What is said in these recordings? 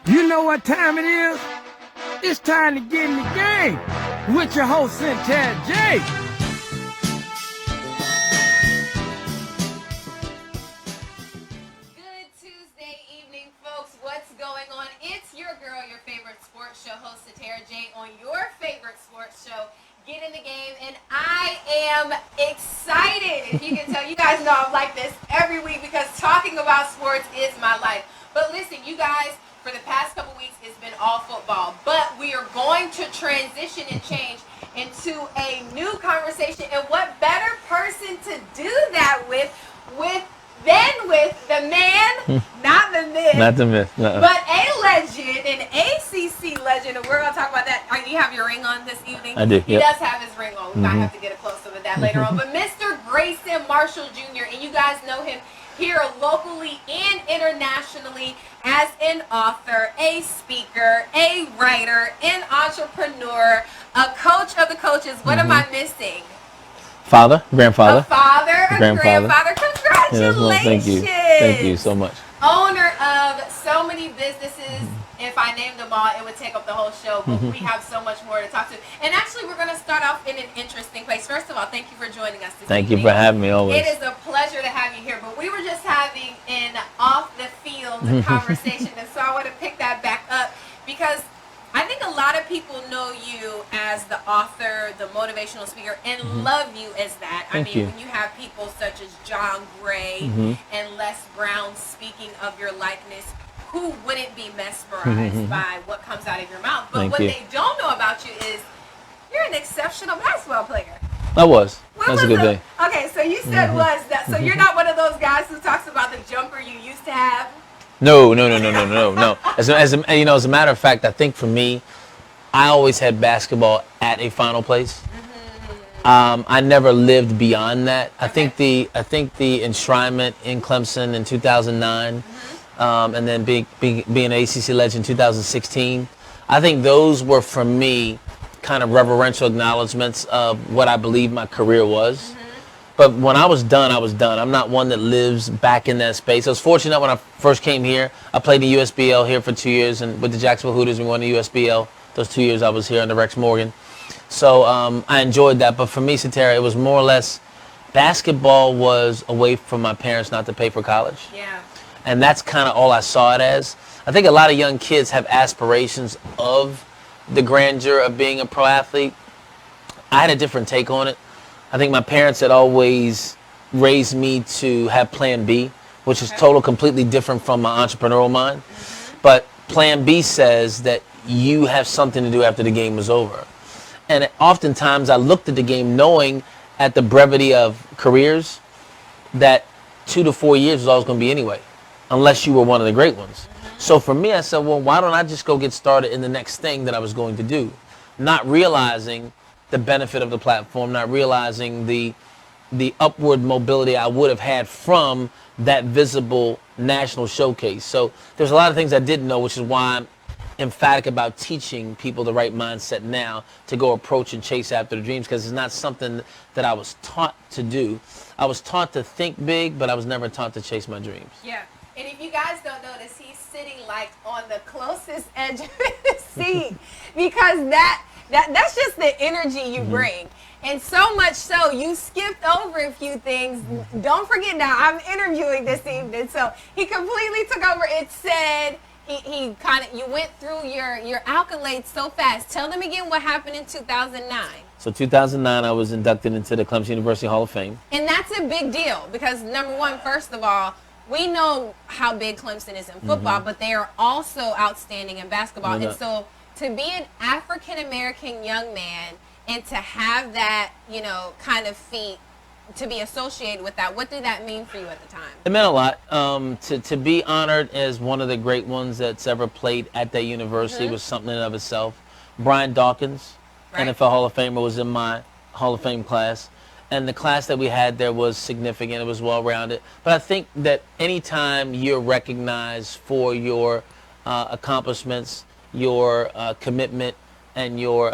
You know what time it is? It's time to get in the game with your host, Cynthia J. Good Tuesday evening, folks. What's going on? It's your girl, your favorite sports show host, Cynthia J, on your favorite sports show, Get in the Game, and I am excited. If you can tell, you guys know I'm like this every week because talking about sports is my life. But listen, you guys, for the past couple weeks, it's been all football. But we are going to transition and change into a new conversation. And what better person to do that with the man, not the myth. Not the myth. No. But a legend, an ACC legend, and we're going to talk about that. You have your ring on this evening? I do, He yep. does have his ring on. We might have to get a close-up of that later on. But Mr. Grayson Marshall Jr., and you guys know him here locally and internationally as an author, a speaker, a writer, an entrepreneur, a coach of the coaches. What am I missing? Father, grandfather. A father, a grandfather. Congratulations. Yeah, thank you so much. Owner of so many businesses. If I named them all, it would take up the whole show, but we have so much more to talk to. And actually, we're going to start off in an interesting place. First of all, thank you for joining us this Thank evening. you for having me always. It is a pleasure to have you here, but we were just having an off-the-field conversation, and so I want to pick that back up because I think a lot of people know you as the author, the motivational speaker, and love you as that. Thank you. When you have people such as John Gray and Les Brown speaking of your likeness, who wouldn't be mesmerized by what comes out of your mouth? But what they don't know about you is you're an exceptional basketball player. I was. That's a good day. Okay, so you said was that. So you're not one of those guys who talks about the jumper you used to have? No. As a matter of fact, I think for me, I always had basketball at a final place. I never lived beyond that. I think the enshrinement in Clemson in 2009, and then being an ACC legend in 2016. I think those were for me kind of reverential acknowledgments of what I believe my career was. But when I was done, I was done. I'm not one that lives back in that space. I was fortunate when I first came here. I played the USBL here for 2 years, and with the Jacksonville Hooters, we won the USBL. Those 2 years I was here under Rex Morgan. So I enjoyed that. But for me, Satara, it was more or less basketball was a way for my parents not to pay for college. Yeah. And that's kind of all I saw it as. I think a lot of young kids have aspirations of the grandeur of being a pro athlete. I had a different take on it. I think my parents had always raised me to have plan B, which is completely different from my entrepreneurial mind. But plan B says that you have something to do after the game is over. And oftentimes I looked at the game knowing at the brevity of careers that 2 to 4 years was always going to be anyway, unless you were one of the great ones. So for me, I said, well, why don't I just go get started in the next thing that I was going to do? Not realizing the benefit of the platform, not realizing the upward mobility I would have had from that visible national showcase. So there's a lot of things I didn't know, which is why I'm emphatic about teaching people the right mindset now to go approach and chase after the dreams, because it's not something that I was taught to do. I was taught to think big, but I was never taught to chase my dreams. Yeah. And if you guys don't notice, he's sitting like on the closest edge of his seat because that's just the energy you bring. And so much so, you skipped over a few things. Don't forget now, I'm interviewing this evening. So he completely took over. It said you went through your accolades so fast. Tell them again what happened in 2009. So 2009, I was inducted into the Clemson University Hall of Fame. And that's a big deal because, number one, first of all, we know how big Clemson is in football, but they are also outstanding in basketball. And so to be an African-American young man and to have that, kind of feat, to be associated with that, what did that mean for you at the time? It meant a lot. To be honored as one of the great ones that's ever played at that university was something in and of itself. Brian Dawkins, NFL Hall of Famer, was in my Hall of Fame class. And the class that we had there was significant. It was well-rounded. But I think that anytime you're recognized for your accomplishments, your commitment, and your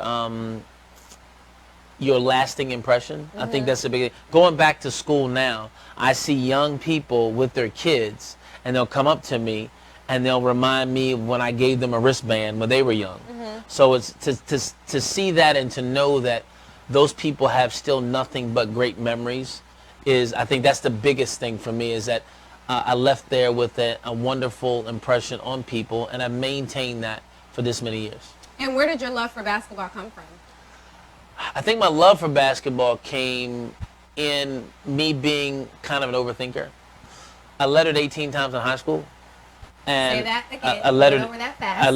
lasting impression, I think that's a big thing. Going back to school now, I see young people with their kids, and they'll come up to me, and they'll remind me when I gave them a wristband when they were young. So it's to see that and to know that those people have still nothing but great memories is, I think that's the biggest thing for me, is that I left there with a wonderful impression on people, and I've maintained that for this many years. And where did your love for basketball come from? I think my love for basketball came in me being kind of an overthinker. I lettered 18 times in high school. And say that again. I lettered over that fast.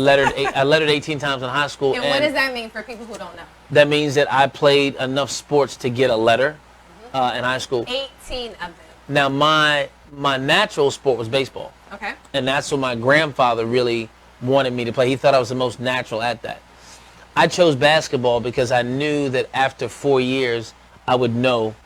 I lettered 18 times in high school. And what does that mean for people who don't know? That means that I played enough sports to get a letter in high school. 18 of them. Now my natural sport was baseball. Okay. And that's what my grandfather really wanted me to play. He thought I was the most natural at that. I chose basketball because I knew that after 4 years I would know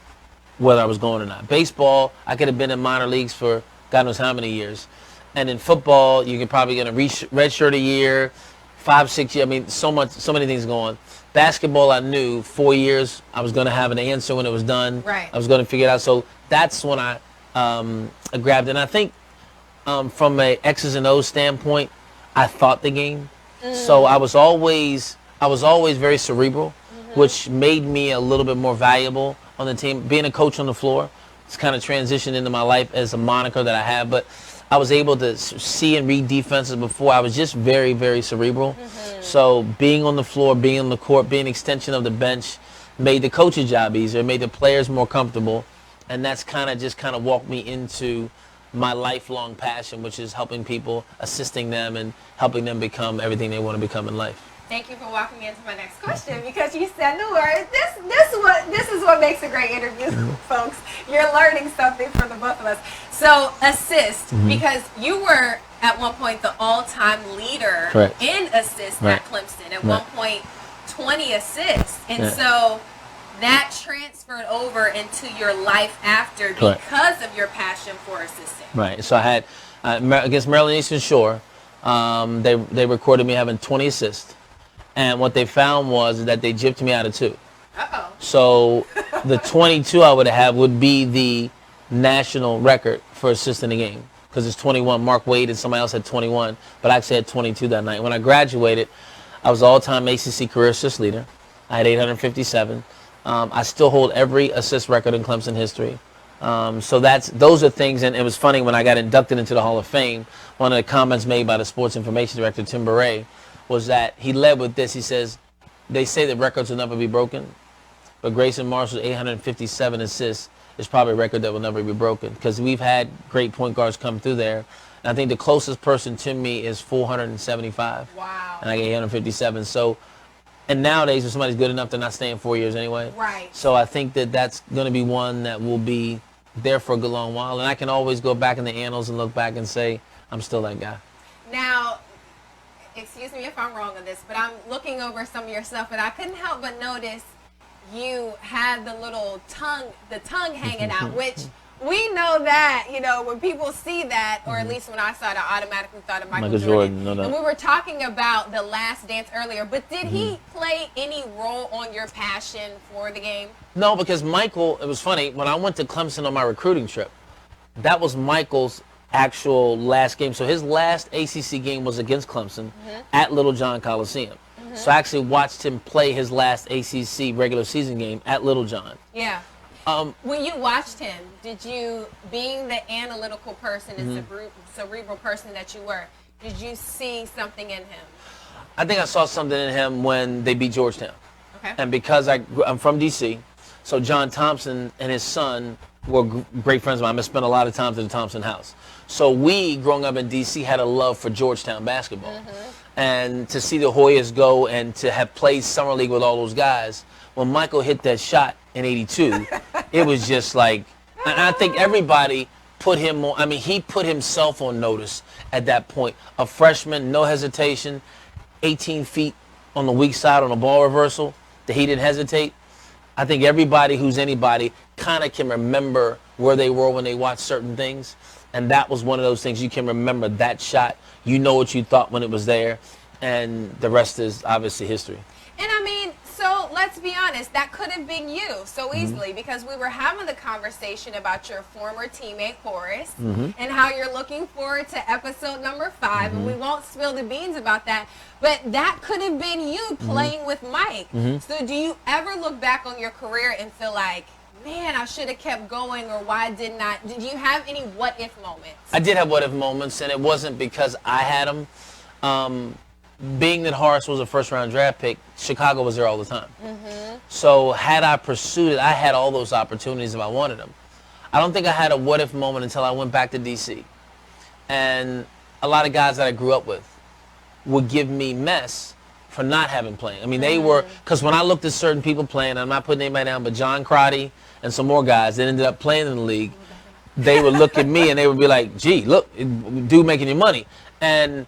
whether I was going or not. Baseball, I could have been in minor leagues for God knows how many years. And in football, you can probably get a redshirt a year, 5, 6 years. I mean, so many things going on. Basketball, I knew 4 years I was going to have an answer when it was done. Right. I was going to figure it out. So that's when I grabbed it. And I think from a X's and O's standpoint, I thought the game. So I was always very cerebral, which made me a little bit more valuable on the team. Being a coach on the floor, it's kind of transitioned into my life as a moniker that I have. But I was able to see and read defenses before. I was just very, very cerebral. So being on the floor, being on the court, being an extension of the bench made the coach's job easier, made the players more comfortable. And that's kind of walked me into my lifelong passion, which is helping people, assisting them, and helping them become everything they want to become in life. Thank you for walking me into my next question, because you said the word. This is what makes a great interview, folks. You're learning something from the both of us. So assist, because you were at one point the all-time leader Correct. in assists Right. at Clemson. At Right. one point, 20 assists, and Yeah. so that transferred over into your life after Correct. because of your passion for assisting. Right. So I had against Maryland Eastern Shore, they recorded me having 20 assists, and what they found was that they gypped me out of 2. Uh-oh. So the 22 I would have would be the national record for assists in the game, because it's 21. Mark Wade and somebody else had 21, but I actually had 22 that night. When I graduated, I was all-time ACC career assist leader. I had 857. I still hold every assist record in Clemson history. So those are things, and it was funny when I got inducted into the Hall of Fame, one of the comments made by the sports information director, Tim Beret, was that he led with this. He says, they say that records will never be broken, but Grayson Marshall's 857 assists is probably a record that will never be broken, because we've had great point guards come through there. And I think the closest person to me is 475. Wow. And I get 857. So, and nowadays, if somebody's good enough, they're not staying 4 years anyway. Right. So I think that that's going to be one that will be there for a good long while. And I can always go back in the annals and look back and say, I'm still that guy. Now, excuse me if I'm wrong on this, but I'm looking over some of your stuff, and I couldn't help but notice you had the little tongue hanging out, which we know that, when people see that, or at least when I saw it, I automatically thought of Michael Jordan. No doubt. And we were talking about The Last Dance earlier, but did he play any role on your passion for the game? No, because Michael, it was funny, when I went to Clemson on my recruiting trip, that was Michael's actual last game. So his last ACC game was against Clemson at Little John Coliseum. So I actually watched him play his last ACC regular season game at Little John. Yeah. When you watched him, did you, being the analytical person and cerebral person that you were, did you see something in him? I think I saw something in him when they beat Georgetown. Okay. And because I'm from D.C., so John Thompson and his son were great friends of mine. I spent a lot of time at the Thompson house. So we, growing up in D.C., had a love for Georgetown basketball. And to see the Hoyas go and to have played Summer League with all those guys, when Michael hit that shot in 82, it was just like, and I think everybody put him on, he put himself on notice at that point. A freshman, no hesitation, 18 feet on the weak side on a ball reversal, that he didn't hesitate. I think everybody who's anybody kind of can remember where they were when they watched certain things. And that was one of those things. You can remember that shot. You know what you thought when it was there. And the rest is obviously history. And so let's be honest, that could have been you so easily because we were having the conversation about your former teammate Horace and how you're looking forward to episode number 5, and we won't spill the beans about that, but that could have been you playing with Mike. So do you ever look back on your career and feel like, man, I should have kept going, or why didn't I? Did you have any what-if moments? I did have what-if moments, and it wasn't because I had them. Being that Horace was a first-round draft pick, Chicago was there all the time. So had I pursued it, I had all those opportunities if I wanted them. I don't think I had a what-if moment until I went back to D.C. And a lot of guys that I grew up with would give me mess for not having playing. I mean, they were, because when I looked at certain people playing, I'm not putting anybody down, but John Crotty and some more guys that ended up playing in the league, they would look at me and they would be like, gee, look, dude making you money. And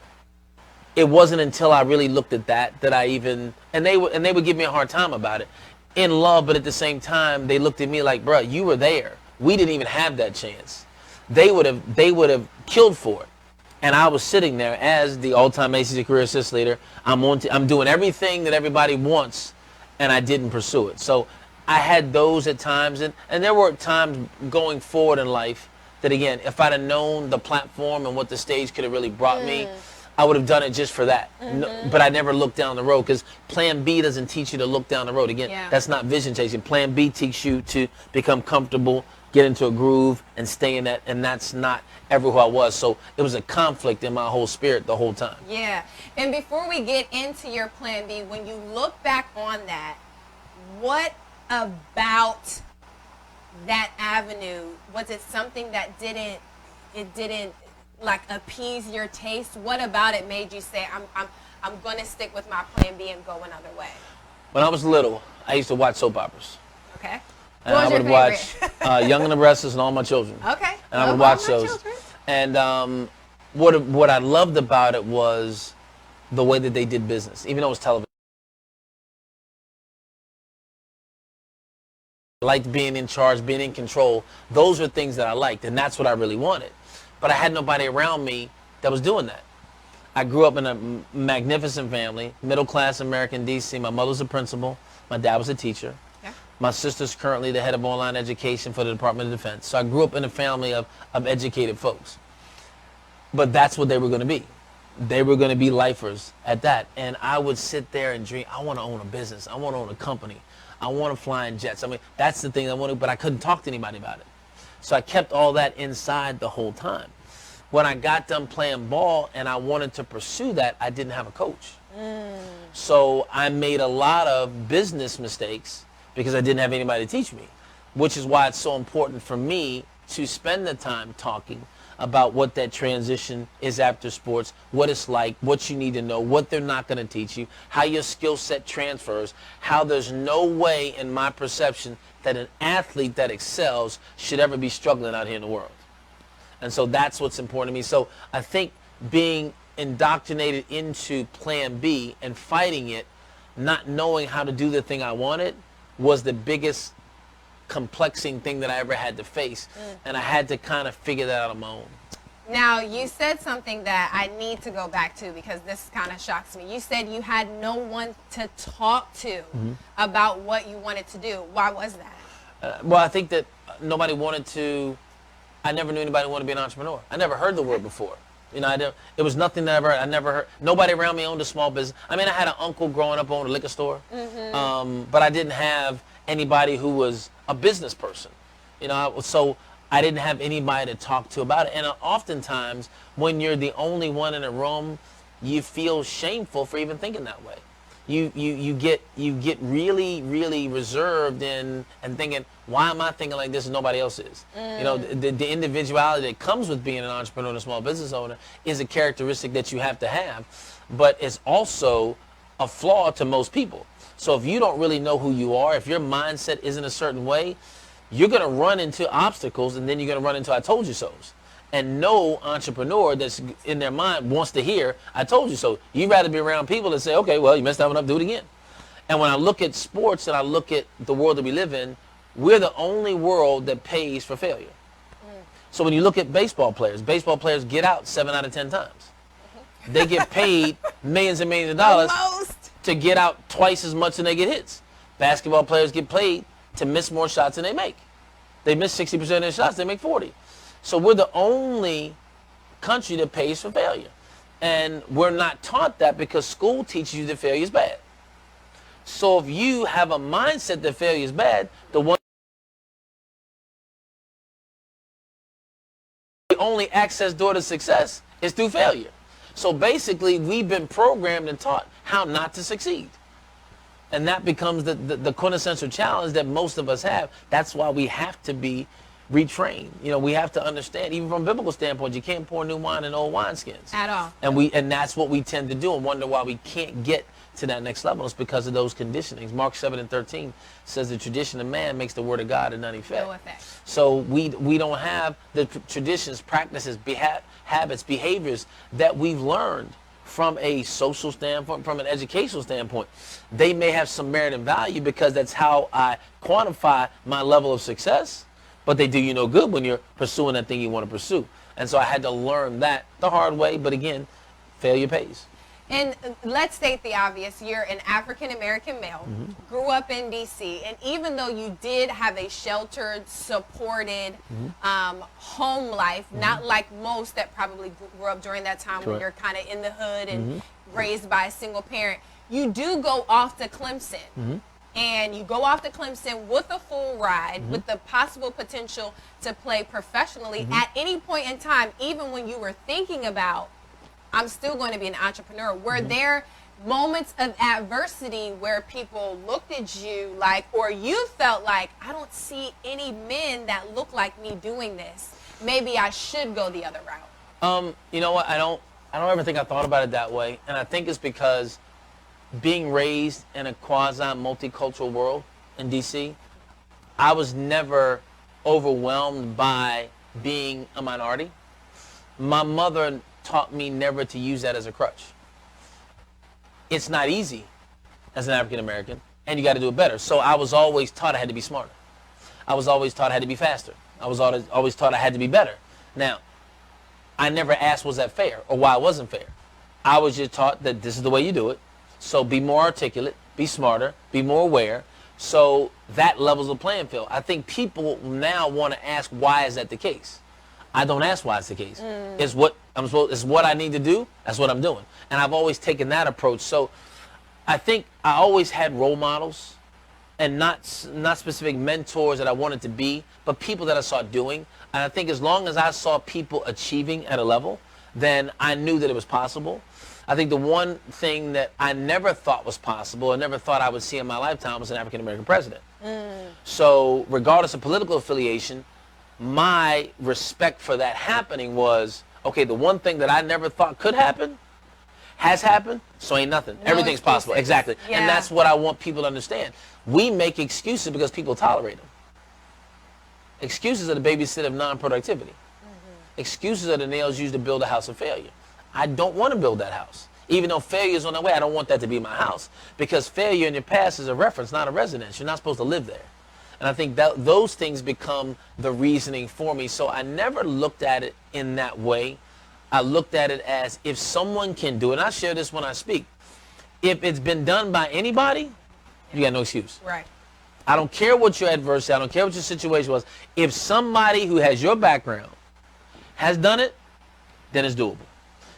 it wasn't until I really looked at that I even, and they would give me a hard time about it, in love, but at the same time, they looked at me like, bruh, you were there. We didn't even have that chance. They would have killed for it. And I was sitting there as the all-time ACC career assist leader. I'm doing everything that everybody wants, and I didn't pursue it. So I had those at times, and there were times going forward in life that, again, if I'd have known the platform and what the stage could have really brought me, I would have done it just for that. No, but I never looked down the road, because Plan B doesn't teach you to look down the road. Again, that's not vision chasing. Plan B teaches you to become comfortable, get into a groove, and stay in that, and that's not ever who I was. So it was a conflict in my whole spirit the whole time. Yeah. And before we get into your Plan B, when you look back on that, what about that avenue, was it something that didn't like appease your taste? What about it made you say, I'm going to stick with my Plan B and go another way? When I was little, I used to watch soap operas. Okay. And I would watch Young and the Restless and All My Children. Okay. And I would watch those. And what I loved about it was the way that they did business, even though it was television. I liked being in charge, being in control. Those were things that I liked, and that's what I really wanted. But I had nobody around me that was doing that. I grew up in a magnificent family, middle-class American D.C. My mother was a principal. My dad was a teacher. Yeah. My sister's currently the head of online education for the Department of Defense. So I grew up in a family of educated folks. But that's what they were going to be. They were going to be lifers at that. And I would sit there and dream, I want to own a business. I want to own a company. I want to fly in jets. I mean, that's the thing I wanted, but I couldn't talk to anybody about it. So I kept all that inside the whole time. When I got done playing ball and I wanted to pursue that, I didn't have a coach. So I made a lot of business mistakes because I didn't have anybody to teach me, which is why it's so important for me to spend the time talking about what that transition is after sports, what it's like, what you need to know, what they're not going to teach you, how your skill set transfers, how there's no way, in my perception, that an athlete that excels should ever be struggling out here in the world. And so that's what's important to me. So I think being indoctrinated into Plan B and fighting it, not knowing how to do the thing I wanted, was the biggest complexing thing that I ever had to face. And I had to kind of figure that out on my own. Now, you said something that I need to go back to because this kind of shocks me. You said you had no one to talk to about what you wanted to do. Why was that? Well, I think that nobody wanted to, I never knew anybody wanted to be an entrepreneur. I never heard the word before. You know, it was nothing that I never heard. Nobody around me owned a small business. I mean, I had an uncle growing up owned a liquor store, but I didn't have anybody who was a business person. You know, so I didn't have anybody to talk to about it. And oftentimes, when you're the only one in a room, you feel shameful for even thinking that way. You get really, really reserved and thinking, why am I thinking like this and nobody else is? You know, the individuality that comes with being an entrepreneur and a small business owner is a characteristic that you have to have, but it's also a flaw to most people. So if you don't really know who you are, if your mindset isn't a certain way, you're going to run into obstacles, and then you're going to run into I told you so's. And no entrepreneur that's in their mind wants to hear, I told you so. You'd rather be around people that say, okay, well, you messed that one up, do it again. And when I look at sports and I look at the world that we live in, we're the only world that pays for failure. So when you look at baseball players get out 7 out of 10 times. They get paid millions and millions of dollars to get out twice as much than they get hits. Basketball players get paid to miss more shots than they make. They miss 60% of their shots, they make 40. So we're the only country that pays for failure. And we're not taught that because school teaches you that failure is bad. So if you have a mindset that failure is bad, the only access door to success is through failure. So basically, we've been programmed and taught how not to succeed. And that becomes the quintessential challenge that most of us have. That's why we have to be retrained. You know, we have to understand, even from a biblical standpoint, you can't pour new wine in old wineskins. At all. And that's what we tend to do and wonder why we can't get to that next level. It's because of those conditionings. Mark 7:13 says the tradition of man makes the word of God of none effect. No effect. So we don't have the traditions, practices, habits, behaviors that we've learned from a social standpoint, from an educational standpoint. They may have some merit and value because that's how I quantify my level of success, but they do you no good when you're pursuing that thing you want to pursue. And so I had to learn that the hard way, but again, failure pays. And let's state the obvious, you're an African-American male, grew up in D.C., and even though you did have a sheltered, supported home life, not like most that probably grew up during that time when you're kind of in the hood and raised by a single parent, you do go off to Clemson. And you go off to Clemson with a full ride, with the possible potential to play professionally at any point in time, even when you were thinking about, I'm still going to be an entrepreneur. Were there moments of adversity where people looked at you like, or you felt like, I don't see any men that look like me doing this. Maybe I should go the other route. You know what? I don't ever think I thought about it that way. And I think it's because being raised in a quasi-multicultural world in D.C., I was never overwhelmed by being a minority. My mother taught me never to use that as a crutch. It's not easy as an African American, and you got to do it better. So I was always taught I had to be smarter. I was always taught I had to be faster. I was always taught I had to be better. Now, I never asked, was that fair, or why it wasn't fair. I was just taught that this is the way you do it. So be more articulate, be smarter, be more aware. So that levels the playing field. I think people now want to ask, why is that the case? I don't ask why it's the case. It's what it's what I need to do. That's what I'm doing. And I've always taken that approach. So I think I always had role models, and not specific mentors that I wanted to be, but people that I saw doing. And I think as long as I saw people achieving at a level, then I knew that it was possible. I think the one thing that I never thought was possible, I never thought I would see in my lifetime, was an African American president. So regardless of political affiliation, my respect for that happening was, okay, the one thing that I never thought could happen has happened, so ain't nothing. No Everything's excuses. possible. Exactly. Yeah. And that's what I want people to understand. We make excuses because people tolerate them. Excuses are the babysit of non-productivity. Excuses are the nails used to build a house of failure. I don't want to build that house. Even though failure is on the way, I don't want that to be my house. Because failure in your past is a reference, not a residence. You're not supposed to live there. And I think that those things become the reasoning for me. So I never looked at it in that way. I looked at it as, if someone can do it, and I share this when I speak, if it's been done by anybody, you got no excuse. Right. I don't care what your adversity, I don't care what your situation was. If somebody who has your background has done it, then it's doable.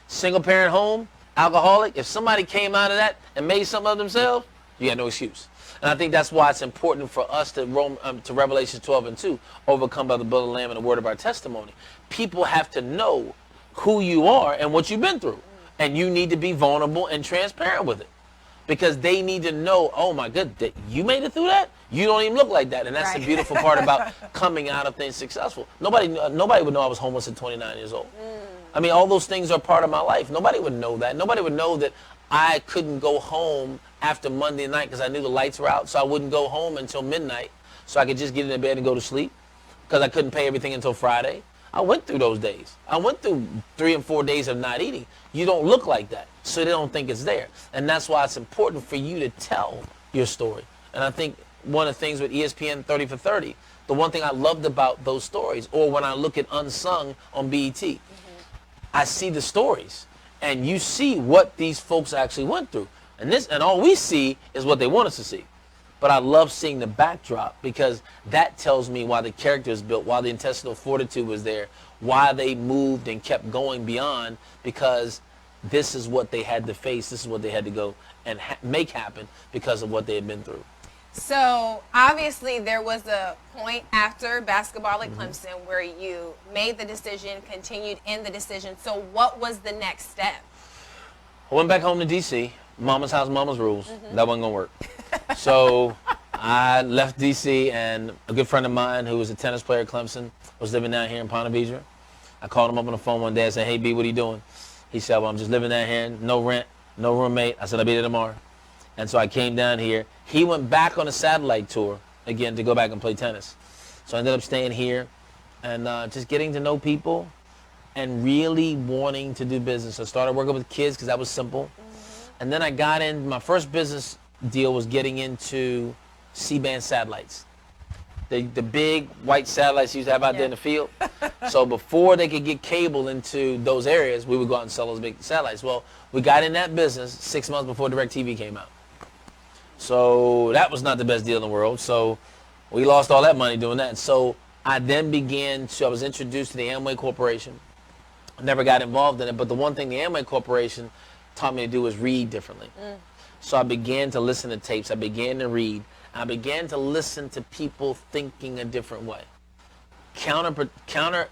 Single parent home, alcoholic, if somebody came out of that and made something of themselves, you got no excuse. And I think that's why it's important for us to Revelation 12:2, overcome by the blood of the Lamb and the word of our testimony. People have to know who you are and what you've been through. And you need to be vulnerable and transparent with it. Because they need to know, oh my goodness, you made it through that? You don't even look like that. And that's the beautiful part about coming out of things successful. Nobody would know I was homeless at 29 years old. I mean, all those things are part of my life. Nobody would know that. Nobody would know that I couldn't go home after Monday night because I knew the lights were out, so I wouldn't go home until midnight so I could just get in bed and go to sleep because I couldn't pay everything until Friday. I went through those days. I went through 3 and 4 days of not eating. You don't look like that, so they don't think it's there. And that's why it's important for you to tell your story. And I think one of the things with ESPN 30 for 30, the one thing I loved about those stories, or when I look at Unsung on BET, I see the stories, and you see what these folks actually went through. And all we see is what they want us to see. but I love seeing the backdrop because that tells me why the character is built, why the intestinal fortitude was there, why they moved and kept going beyond, because this is what they had to face, this is what they had to go and make happen because of what they had been through. So obviously there was a point after basketball at Clemson where you made the decision, continued in the decision. So what was the next step? I went back home to D.C. Mama's house, mama's rules. That wasn't going to work. So I left D.C. and a good friend of mine who was a tennis player at Clemson was living down here in Ponte Vedra. I called him up on the phone one day. I said, hey, B, what are you doing? He said, well, I'm just living down here, no rent, no roommate. I said, I'll be there tomorrow. And so I came down here. He went back on a satellite tour again to go back and play tennis. So I ended up staying here and just getting to know people and really wanting to do business. I started working with kids because that was simple. And then I got in, my first business deal was getting into C-band satellites. The big white satellites you used to have out there in the field. So before they could get cable into those areas, we would go out and sell those big satellites. Well, we got in that business 6 months before DirecTV came out. So that was not the best deal in the world. So we lost all that money doing that. So I then I was introduced to the Amway Corporation. I never got involved in it, but the one thing the Amway Corporation taught me to do was read differently. So I began to listen to tapes. I began to read. I began to listen to people thinking a different way. Counterintuitive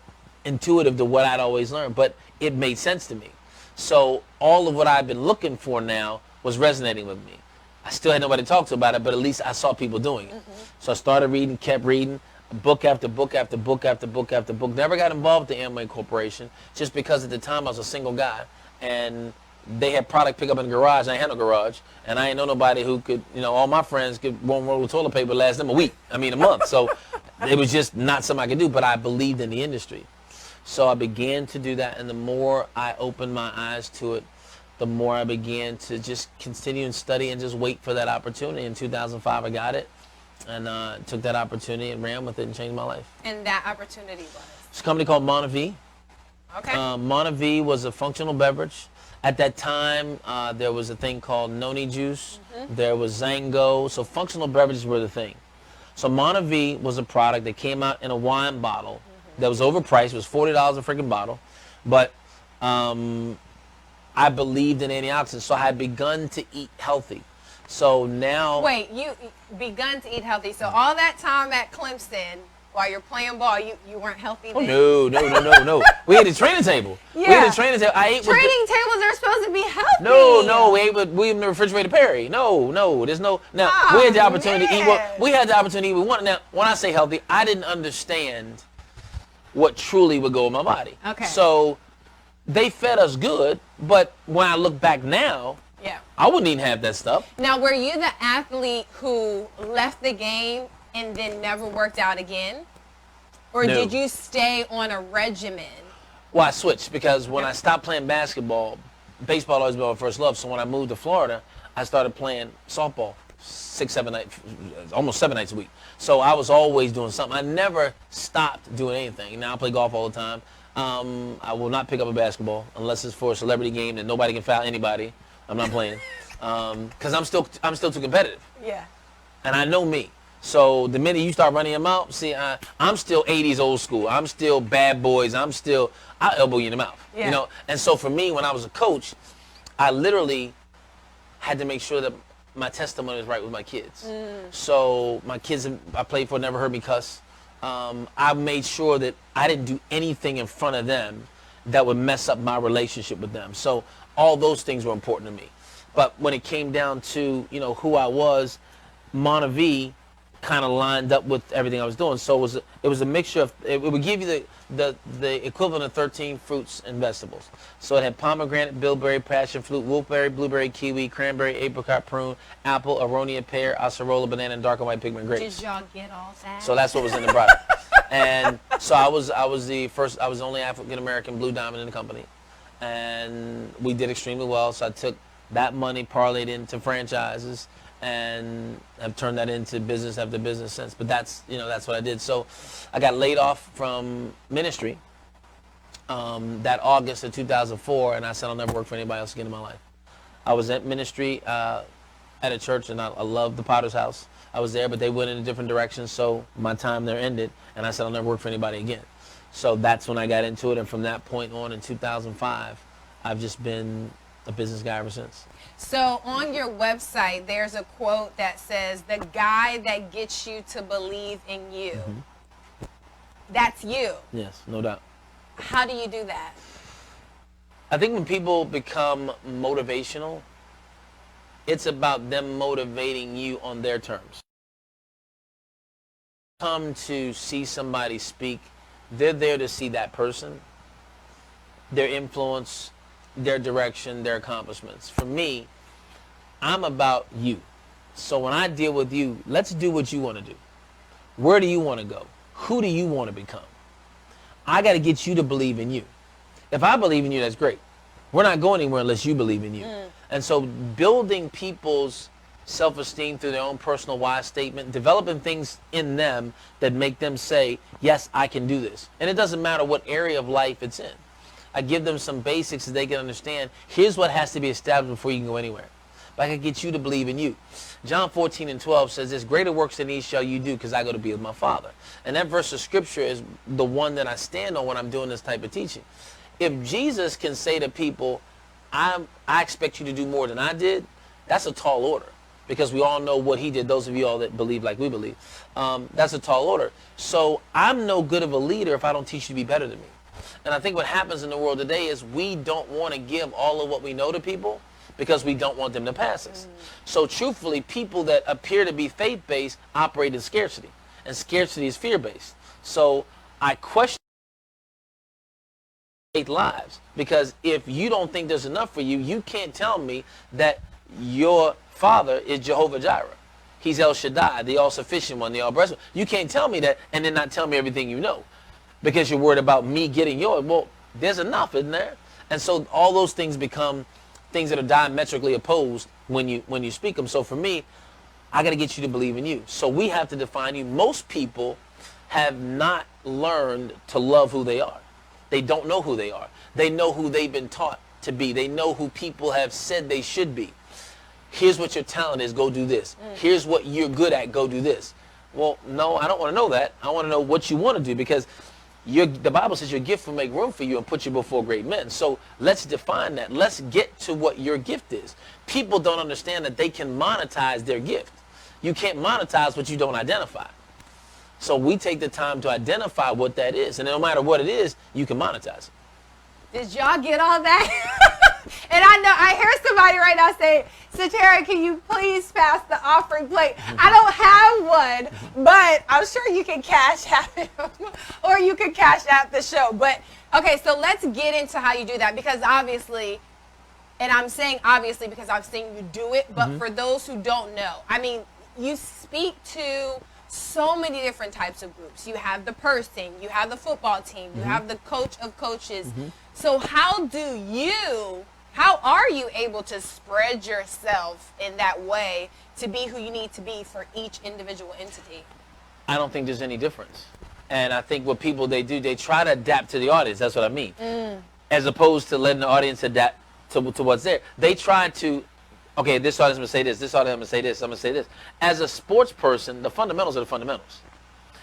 to what I'd always learned, but it made sense to me. So all of what I've been looking for now was resonating with me. I still had nobody to talk to about it, but at least I saw people doing it. So I started reading, kept reading, book after book after book after book after book. Never got involved with the Amway Corporation just because at the time I was a single guy and they had product pick up in the garage. I ain't had no garage, and I ain't know nobody who could, all my friends could one roll of toilet paper last them a month. So it was just not something I could do, but I believed in the industry. So I began to do that, and the more I opened my eyes to it, the more I began to just continue and study and just wait for that opportunity. In 2005, I got it, and took that opportunity and ran with it and changed my life. And that opportunity was? It's a company called Monavie. Okay. Monavie was a functional beverage. At that time, there was a thing called Noni Juice. There was Zango. So functional beverages were the thing. So Monavie was a product that came out in a wine bottle that was overpriced. It was $40 a freaking bottle. But I believed in antioxidants, so I had begun to eat healthy. So now... Wait, you begun to eat healthy. So all that time at Clemson, while you're playing ball, you weren't healthy then? No. We had a training table. Yeah. We had a training table. Training tables are supposed to be healthy. No, we ate with William the Refrigerator Perry. No, there's no. Now, we had the opportunity to eat what we had the opportunity to eat. We wanted. Now, when I say healthy, I didn't understand what truly would go in my body. Okay. So they fed us good, but when I look back now, I wouldn't even have that stuff. Now, were you the athlete who left the game and then never worked out again? Or No. did you stay on a regimen? Well, I switched because when I stopped playing basketball, baseball always been my first love. So when I moved to Florida, I started playing softball 6-7 nights, almost 7 nights a week. So I was always doing something. I never stopped doing anything. Now I play golf all the time. I will not pick up a basketball unless it's for a celebrity game that nobody can foul anybody. I'm not playing because I'm still too competitive. Yeah. And I know me. So the minute you start running them out, see, I'm still 80s old school. I'm still bad boys. I'll elbow you in the mouth. Yeah. And so for me, when I was a coach, I literally had to make sure that my testimony was right with my kids. So my kids I played for never heard me cuss. I made sure that I didn't do anything in front of them that would mess up my relationship with them. So all those things were important to me. But when it came down to, who I was, Monavie kind of lined up with everything I was doing. So it was a mixture of, it would give you the equivalent of 13 fruits and vegetables. So it had pomegranate, bilberry, passion fruit, wolfberry, blueberry, kiwi, cranberry, apricot, prune, apple, aronia, pear, acerola, banana, and dark and white pigment grapes. Did y'all get all that? So that's what was in the product. And so I was the only African American blue diamond in the company. And we did extremely well. So I took that money, parlayed into franchises, and have turned that into business after business since. But that's what I did. So I got laid off from ministry that August of 2004, and I said I'll never work for anybody else again in my life. I was at ministry at a church, and I love the Potter's House. I was there, but they went in a different direction, so my time there ended, and I said I'll never work for anybody again. So that's when I got into it, and from that point on in 2005, I've just been a business guy ever since. So on your website, there's a quote that says, "The guy that gets you to believe in you." Mm-hmm. That's you. Yes, no doubt. How do you do that? I think when people become motivational, it's about them motivating you on their terms. Come to see somebody speak, they're there to see that person, their influence, their direction, their accomplishments. For me, I'm about you. So when I deal with you, let's do what you want to do. Where do you want to go? Who do you want to become? I got to get you to believe in you. If I believe in you, that's great. We're not going anywhere unless you believe in you. And so building people's self-esteem through their own personal why statement, developing things in them that make them say, yes, I can do this. And it doesn't matter what area of life it's in. I give them some basics so they can understand, here's what has to be established before you can go anywhere. But I can get you to believe in you. John 14:12 says this, greater works than these shall you do because I go to be with my Father. And that verse of scripture is the one that I stand on when I'm doing this type of teaching. If Jesus can say to people, I expect you to do more than I did, that's a tall order. Because we all know what he did, those of you all that believe like we believe. That's a tall order. So I'm no good of a leader if I don't teach you to be better than me. And I think what happens in the world today is we don't want to give all of what we know to people because we don't want them to pass us. So truthfully, people that appear to be faith-based operate in scarcity. And scarcity is fear-based. So I question faith lives. Because if you don't think there's enough for you, you can't tell me that your Father is Jehovah Jireh. He's El Shaddai, the all-sufficient one, the all-breasted one. You can't tell me that and then not tell me everything you know because you're worried about me getting yours. Well, there's enough, isn't there? And so all those things become things that are diametrically opposed when you speak them. So for me, I got to get you to believe in you. So we have to define you. Most people have not learned to love who they are. They don't know who they are. They know who they've been taught to be. They know who people have said they should be. Here's what your talent is, go do this. Here's what you're good at, go do this. Well, no, I don't want to know that. I want to know what you want to do because the Bible says your gift will make room for you and put you before great men. So let's define that. Let's get to what your gift is. People don't understand that they can monetize their gift. You can't monetize what you don't identify. So we take the time to identify what that is. And no matter what it is, you can monetize it. Did y'all get all that? And I know, I hear somebody right now say, Satara, can you please pass the offering plate? I don't have one, but I'm sure you can cash app it or you can cash app the show. But, okay, so let's get into how you do that because obviously, and I'm saying obviously because I've seen you do it, but for those who don't know, I mean, you speak to so many different types of groups. You have the person, you have the football team, you have the coach of coaches. So how are you able to spread yourself in that way to be who you need to be for each individual entity? I don't think there's any difference. And I think what people, they try to adapt to the audience. That's what I mean. As opposed to letting the audience adapt to what's there. They try to, okay, this audience I'm going to say this, this audience I'm going to say this, I'm going to say this. As a sports person, the fundamentals are the fundamentals.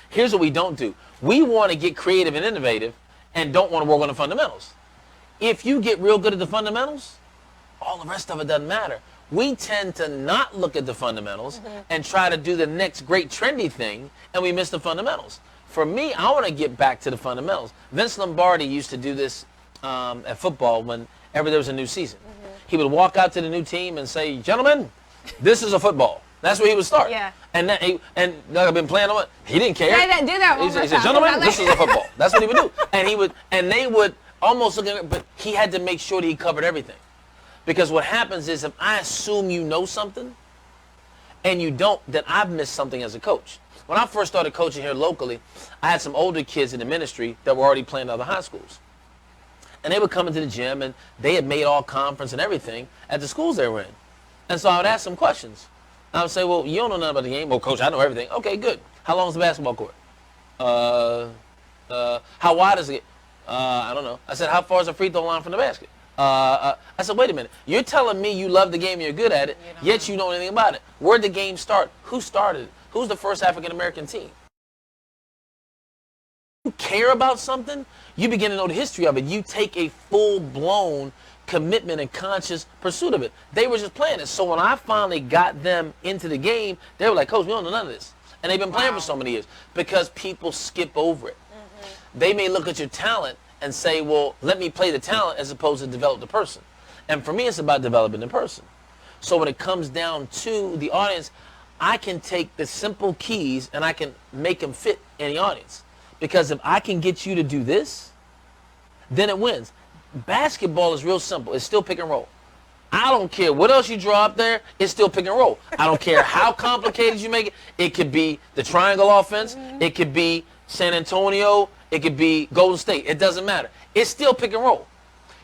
Here's what we don't do. We want to get creative and innovative and don't want to work on the fundamentals. If you get real good at the fundamentals, all the rest of it doesn't matter. We tend to not look at the fundamentals and try to do the next great trendy thing, and we miss the fundamentals. For me, I want to get back to the fundamentals. Vince Lombardi used to do this at football whenever there was a new season. He would walk out to the new team and say, gentlemen, this is a football. That's where he would start. Yeah. And I've been playing on it. He didn't care. Do that one more He said, gentlemen, this is a football. That's what he would do. And they would almost look at it, but he had to make sure that he covered everything. Because what happens is if I assume you know something and you don't, then I've missed something as a coach. When I first started coaching here locally, I had some older kids in the ministry that were already playing at other high schools. And they would come into the gym and they had made all conference and everything at the schools they were in. And so I would ask them questions. I would say, well, you don't know nothing about the game. Well, coach, I know everything. Okay, good. How long is the basketball court? How wide is it? I don't know. I said, how far is the free throw line from the basket? I said, wait a minute. You're telling me you love the game and you're good at it, yet you know anything about it. Where'd the game start? Who started it? Who's the first African-American team? You care about something, you begin to know the history of it. You take a full-blown commitment and conscious pursuit of it. They were just playing it. So when I finally got them into the game, they were like, Coach, we don't know none of this. And they've been playing for so many years because people skip over it. They may look at your talent and say, well, let me play the talent as opposed to develop the person. And for me, it's about developing the person. So when it comes down to the audience, I can take the simple keys and I can make them fit any audience. Because if I can get you to do this, then it wins. Basketball is real simple. It's still pick and roll. I don't care what else you draw up there, it's still pick and roll. I don't care how complicated you make it. It could be the triangle offense. It could be San Antonio. It could be Golden State. It doesn't matter. It's still pick and roll.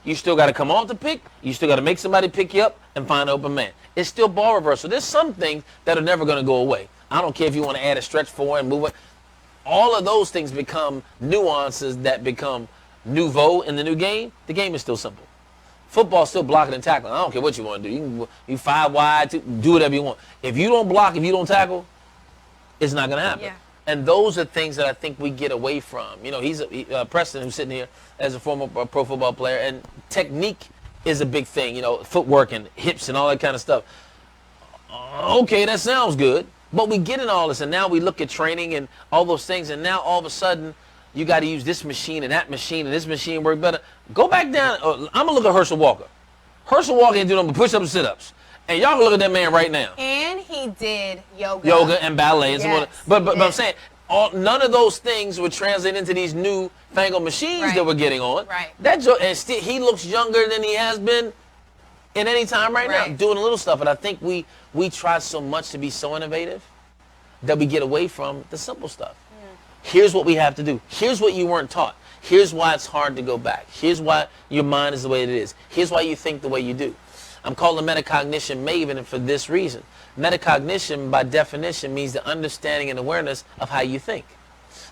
You still got to come off the pick. You still got to make somebody pick you up and find an open man. It's still ball reversal. There's some things that are never going to go away. I don't care if you want to add a stretch four and move it. All of those things become nuances that become nouveau in the new game. The game is still simple. Football's still blocking and tackling. I don't care what you want to do. You can be 5 wide, do whatever you want. If you don't block, if you don't tackle, it's not going to happen. Yeah. And those are things that I think we get away from. You know, he's Preston, who's sitting here as a former pro football player, and technique is a big thing. You know, footwork and hips and all that kind of stuff. Okay, that sounds good, but we get in all this, and now we look at training and all those things, and now all of a sudden you got to use this machine and that machine, and this machine work better. Go back down. I'm gonna look at Herschel Walker. Herschel Walker ain't doing no push-ups and sit-ups. And y'all can look at that man right now. And he did yoga. Yoga and ballet. And Yes, but I'm saying, none of those things would translate into these new fangled machines that we're getting on. Right. And still, he looks younger than he has been in any time right now, doing a little stuff. And I think we try so much to be so innovative that we get away from the simple stuff. Here's what we have to do. Here's what you weren't taught. Here's why it's hard to go back. Here's why your mind is the way it is. Here's why you think the way you do. I'm called a metacognition maven, and for this reason. Metacognition, by definition, means the understanding and awareness of how you think.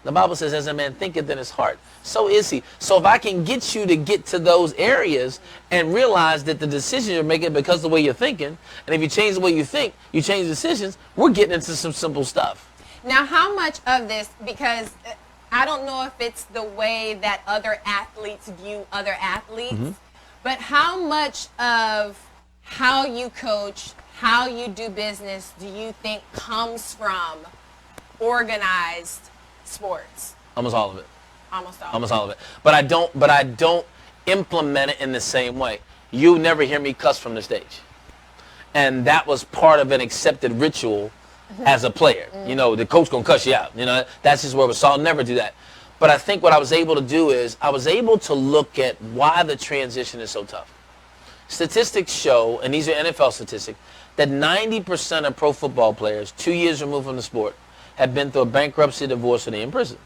The Bible says, as a man thinketh in his heart, so is he. So if I can get you to get to those areas and realize that the decisions you're making because of the way you're thinking, and if you change the way you think, you change decisions, we're getting into some simple stuff. Now, how much of this, because I don't know if it's the way that other athletes view other athletes, but how much of how you coach, how you do business, do you think comes from organized sports? Almost all of it. Almost all of it. But I don't implement it in the same way. You never hear me cuss from the stage. And that was part of an accepted ritual as a player. You know, the coach gonna cuss you out. You know, that's just where it was. So I'll never do that. But I think what I was able to do is I was able to look at why the transition is so tough. Statistics show, and these are NFL statistics, that 90% of pro football players, 2 years removed from the sport, have been through a bankruptcy, divorce, or they're in prison.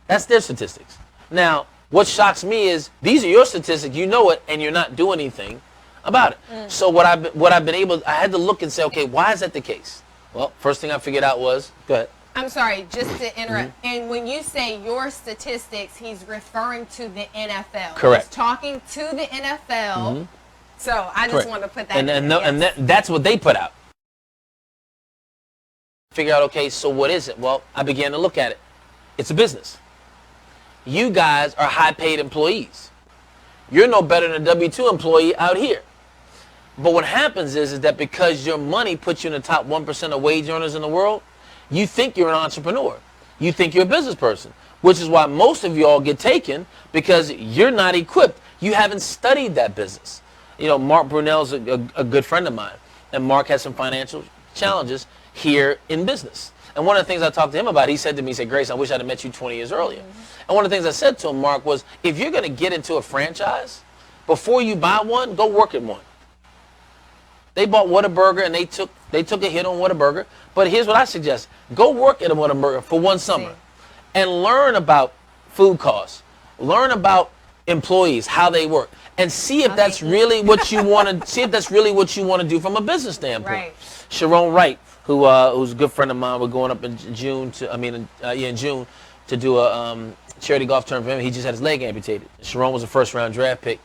That's their statistics. Now, what shocks me is these are your statistics, you know it, and you're not doing anything about it. So what I've been able, I had to look and say, okay, why is that the case? Well, first thing I figured out was, go ahead. I'm sorry, just to interrupt. And when you say your statistics, he's referring to the NFL. Correct. He's talking to the NFL. So I just want to put that and that's what they put out. Figure out, okay, so what is it? Well, I began to look at it. It's a business. You guys are high-paid employees. You're no better than a W-2 employee out here. But what happens is that because your money puts you in the top 1% of wage earners in the world, you think you're an entrepreneur. You think you're a business person, which is why most of y'all get taken because you're not equipped. You haven't studied that business. You know, Mark Brunell's a good friend of mine, and Mark has some financial challenges here in business. And one of the things I talked to him about, he said to me, he said, Grace, I wish I'd have met you 20 years earlier. And one of the things I said to him, Mark, was if you're going to get into a franchise, before you buy one, go work at one. They bought Whataburger, and they took a hit on Whataburger. But here's what I suggest. Go work at a Whataburger for one summer and learn about food costs. Learn about employees, how they work, and see if that's really what you want to see if that's really what you want to do from a business standpoint. Right. Sharon Wright, who's a good friend of mine, we're going up in June in June to do a charity golf tournament for him. He just had his leg amputated. Sharon was a first-round draft pick.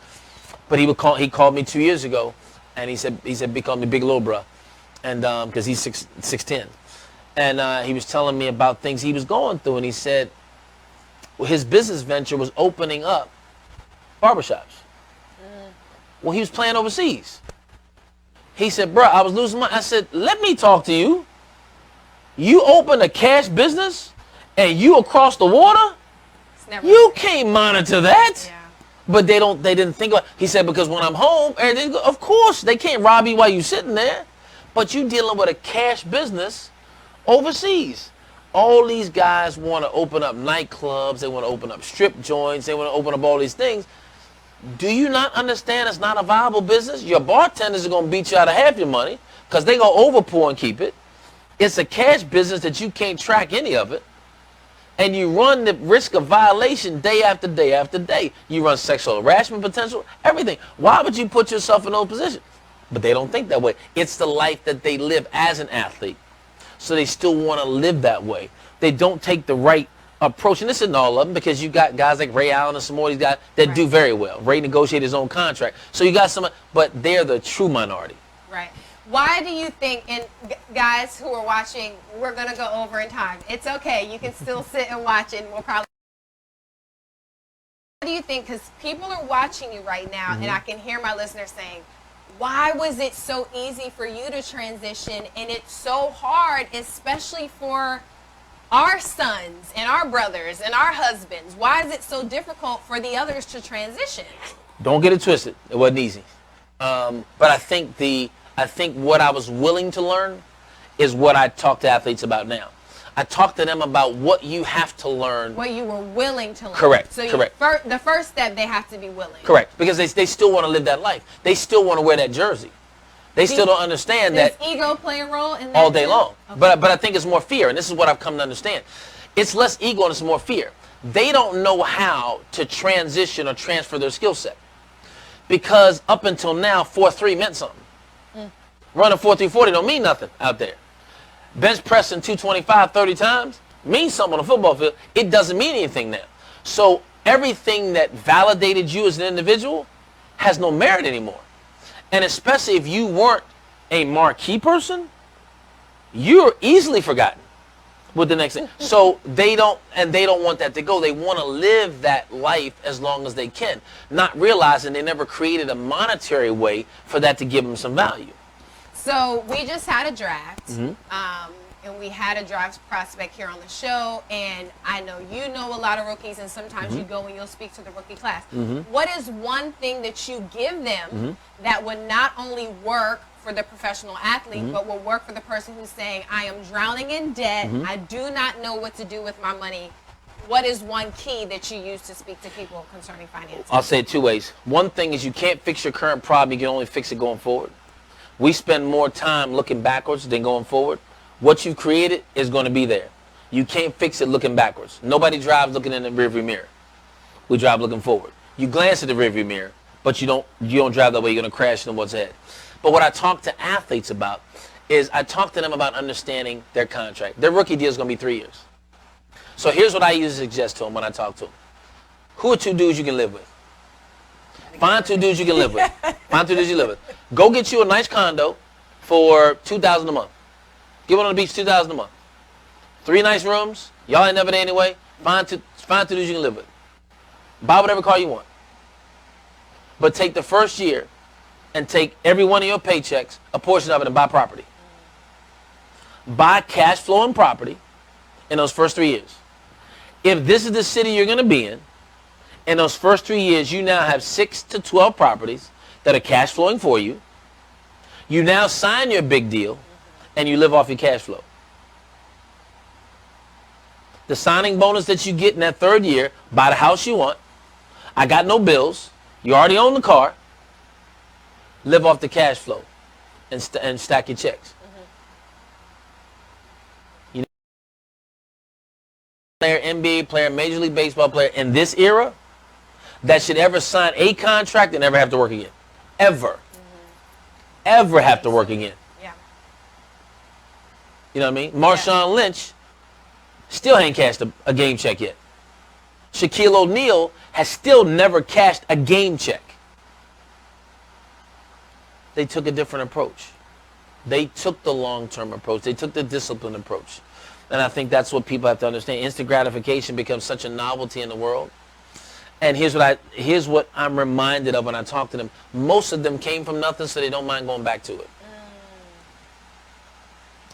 But he called me 2 years ago, and he said he called me Big Little Bruh, and because he's 6'10", and he was telling me about things he was going through, and he said his business venture was opening up barbershops. Well, he was playing overseas. He said, bro, I was losing money. I said, let me talk to you. You open a cash business and you across the water? You can't monitor that. Yeah. But they didn't think about it. He said, because when I'm home, of course, they can't rob you while you're sitting there. But you dealing with a cash business overseas. All these guys want to open up nightclubs. They want to open up strip joints. They want to open up all these things. Do you not understand it's not a viable business? Your bartenders are going to beat you out of half your money because they're going to overpour and keep it. It's a cash business that you can't track any of it. And you run the risk of violation day after day after day. You run sexual harassment potential, everything. Why would you put yourself in those positions? But they don't think that way. It's the life that they live as an athlete. So they still want to live that way. They don't take the right approach, and this isn't all of them, because you got guys like Ray Allen and some more of these guys that do very well. Ray negotiated his own contract. So you got some, but they're the true minority. Right. Why do you think, and guys who are watching, we're going to go over in time. It's okay. You can still sit and watch it, and we'll probably. What do you think? Because people are watching you right now, and I can hear my listeners saying, why was it so easy for you to transition, and it's so hard, especially for our sons and our brothers and our husbands? Why is it so difficult for the others to transition? Don't get it twisted. It wasn't easy. But I think what I was willing to learn is what I talk to athletes about now. I talk to them about what you have to learn. What you were willing to learn. Correct. So correct. The first step, they have to be willing. Correct. Because they still want to live that life. They still want to wear that jersey. They still don't understand that. Does ego play a role in that? All day too? long. Okay. But I think it's more fear, and this is what I've come to understand. It's less ego and it's more fear. They don't know how to transition or transfer their skill set. Because up until now, 4-3 meant something. Running 4-3-40 don't mean nothing out there. Bench pressing 225 30 times means something on the football field. It doesn't mean anything now. So everything that validated you as an individual has no merit anymore. And especially if you weren't a marquee person, you're easily forgotten with the next thing. So they don't want that to go. They want to live that life as long as they can, not realizing they never created a monetary way for that to give them some value. So we just had a draft, and we had a draft prospect here on the show, and I know you know a lot of rookies, and sometimes you go and you'll speak to the rookie class. What is one thing that you give them that would not only work for the professional athlete, but will work for the person who's saying, I am drowning in debt, I do not know what to do with my money? What is one key that you use to speak to people concerning finances? I'll say it two ways. One thing is you can't fix your current problem, you can only fix it going forward. We spend more time looking backwards than going forward. What you've created is going to be there. You can't fix it looking backwards. Nobody drives looking in the rearview mirror. We drive looking forward. You glance at the rearview mirror, but you don't drive that way. You're going to crash into what's ahead. But what I talk to athletes about is I talk to them about understanding their contract. Their rookie deal is going to be 3 years. So here's what I usually suggest to them when I talk to them. Who are two dudes you can live with? Find two dudes you can live with. Find two dudes you live with. Go get you a nice condo for $2,000 a month. Get one on the beach, $2,000 a month. 3 nice rooms. Y'all ain't never there anyway. Find two dudes you can live with. Buy whatever car you want. But take the first year and take every one of your paychecks, a portion of it, and buy property. Buy cash flowing property in those first 3 years. If this is the city you're going to be in those first 3 years, you now have 6 to 12 properties that are cash flowing for you. You now sign your big deal, and you live off your cash flow. The signing bonus that you get in that 3rd year, buy the house you want. I got no bills. You already own the car. Live off the cash flow and stack your checks. You know, player, NBA player, Major League Baseball player in this era that should ever sign a contract and never have to work again. Ever. Ever have to work again. Yeah. You know what I mean? Marshawn Lynch still ain't cashed a game check yet. Shaquille O'Neal has still never cashed a game check. they took a different approach. They took the long-term approach. They took the disciplined approach. And I think that's what people have to understand. Instant gratification becomes such a novelty in the world. And here's what I'm reminded of when I talk to them. Most of them came from nothing, so they don't mind going back to it.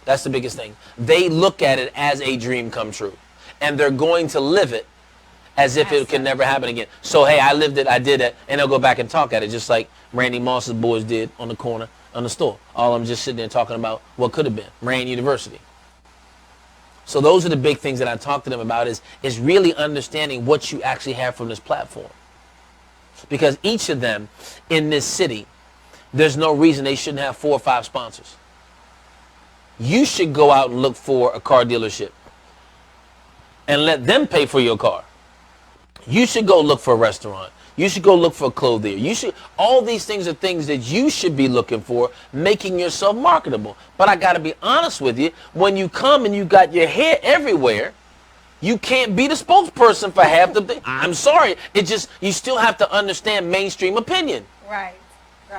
That's the biggest thing. They look at it as a dream come true. And they're going to live it as if it could never happen again. So, hey, I lived it, I did it, and they'll go back and talk at it, just like Randy Moss's boys did on the corner, on the store. All of them just sitting there talking about what could have been, Rand University. So those are the big things that I talk to them about is really understanding what you actually have from this platform. Because each of them in this city, there's no reason they shouldn't have 4 or 5 sponsors. You should go out and look for a car dealership and let them pay for your car. You should go look for a restaurant. You should go look for a clothier. All these things are things that you should be looking for, making yourself marketable. But I got to be honest with you, when you come and you got your hair everywhere, you can't be the spokesperson for half the thing. I'm sorry. You still have to understand mainstream opinion. Right.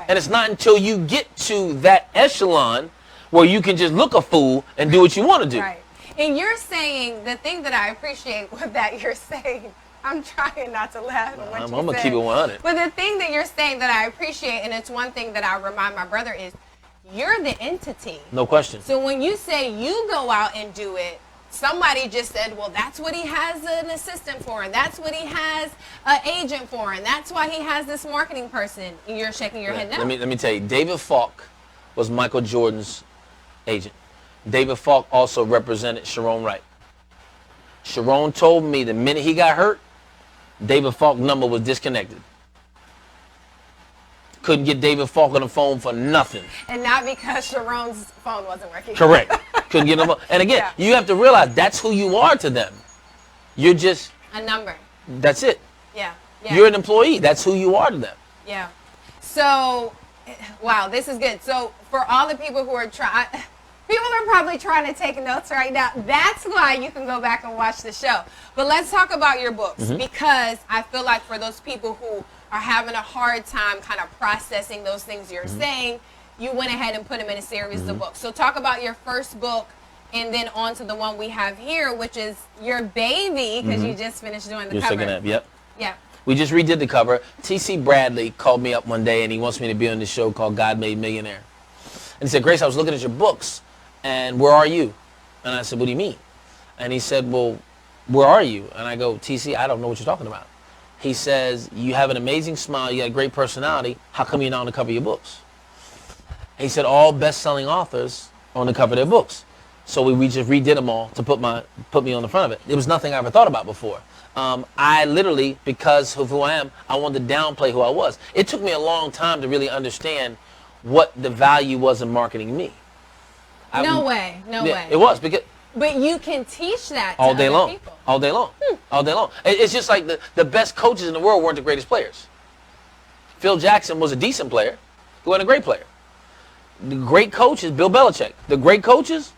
And it's not until you get to that echelon where you can just look a fool and do what you want to do. Right. And you're saying, the thing that I appreciate with that you're saying, I'm trying not to laugh at what I'm you going to said. keep it 100. But the thing that you're saying that I appreciate, and it's one thing that I remind my brother, is you're the entity. No question. So when you say you go out and do it, somebody just said, well, that's what he has an assistant for, and that's what he has an agent for, and that's why he has this marketing person. And you're shaking your head no. Let me tell you, David Falk was Michael Jordan's agent. David Falk also represented Sharon Wright. Sharon told me the minute he got hurt, David Falk's number was disconnected. Couldn't get David Falk on the phone for nothing. And not because Sharon's phone wasn't working. Correct. Couldn't get him. And again, you have to realize that's who you are to them. You're just a number. That's it. Yeah. You're an employee. That's who you are to them. Yeah. So, wow, this is good. So for all the people who are trying, people are probably trying to take notes right now. That's why you can go back and watch the show. But let's talk about your books, because I feel like for those people who are having a hard time kind of processing those things you're saying, you went ahead and put them in a series of books. So talk about your first book and then on to the one we have here, which is your baby, because you just finished doing the cover. Second app, yep. Yeah. We just redid the cover. T.C. Bradley called me up one day and he wants me to be on this show called God Made Millionaire. And he said, Grace, I was looking at your books and where are you? And I said, what do you mean? And he said, well, where are you? And I go, TC, I don't know what you're talking about. He says, you have an amazing smile, you got a great personality, how come you're not on the cover of your books? He said, all best-selling authors are on the cover of their books. So we just redid them all to put me on the front of it. It was nothing I ever thought about before. I literally, because of who I am, I wanted to downplay who I was. It took me a long time to really understand what the value was in marketing me. No way. It was because. But you can teach that to all day other long. people. All day long. All day long. It's just like the best coaches in the world weren't the greatest players. Phil Jackson was a decent player. He wasn't a great player. The great coaches, Bill Belichick. The great coaches,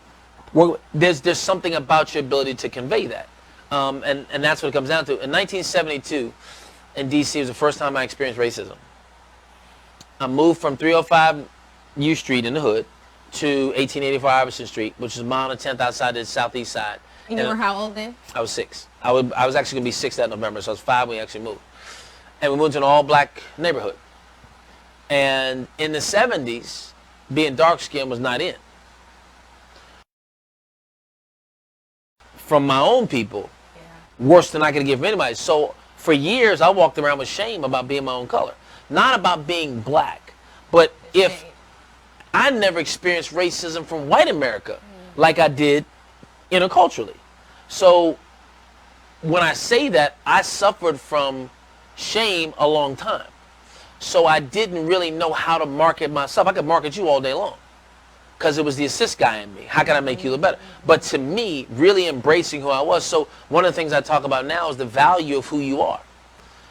there's something about your ability to convey that. And that's what it comes down to. In 1972, in D.C., was the first time I experienced racism. I moved from 305 U Street in the hood to 1884 Iverson Street, which is a mile and a tenth outside the southeast side. And you were how old then? I was 6. I was actually going to be 6 that November, so I was 5 when we actually moved. And we moved to an all-black neighborhood. And in the 70s, being dark-skinned was not in. From my own people, worse than I could give from anybody. So for years, I walked around with shame about being my own color. Not about being black, but if I never experienced racism from white America like I did interculturally. So when I say that, I suffered from shame a long time. So I didn't really know how to market myself. I could market you all day long because it was the assist guy in me. How can I make you look better? But to me, really embracing who I was. So one of the things I talk about now is the value of who you are.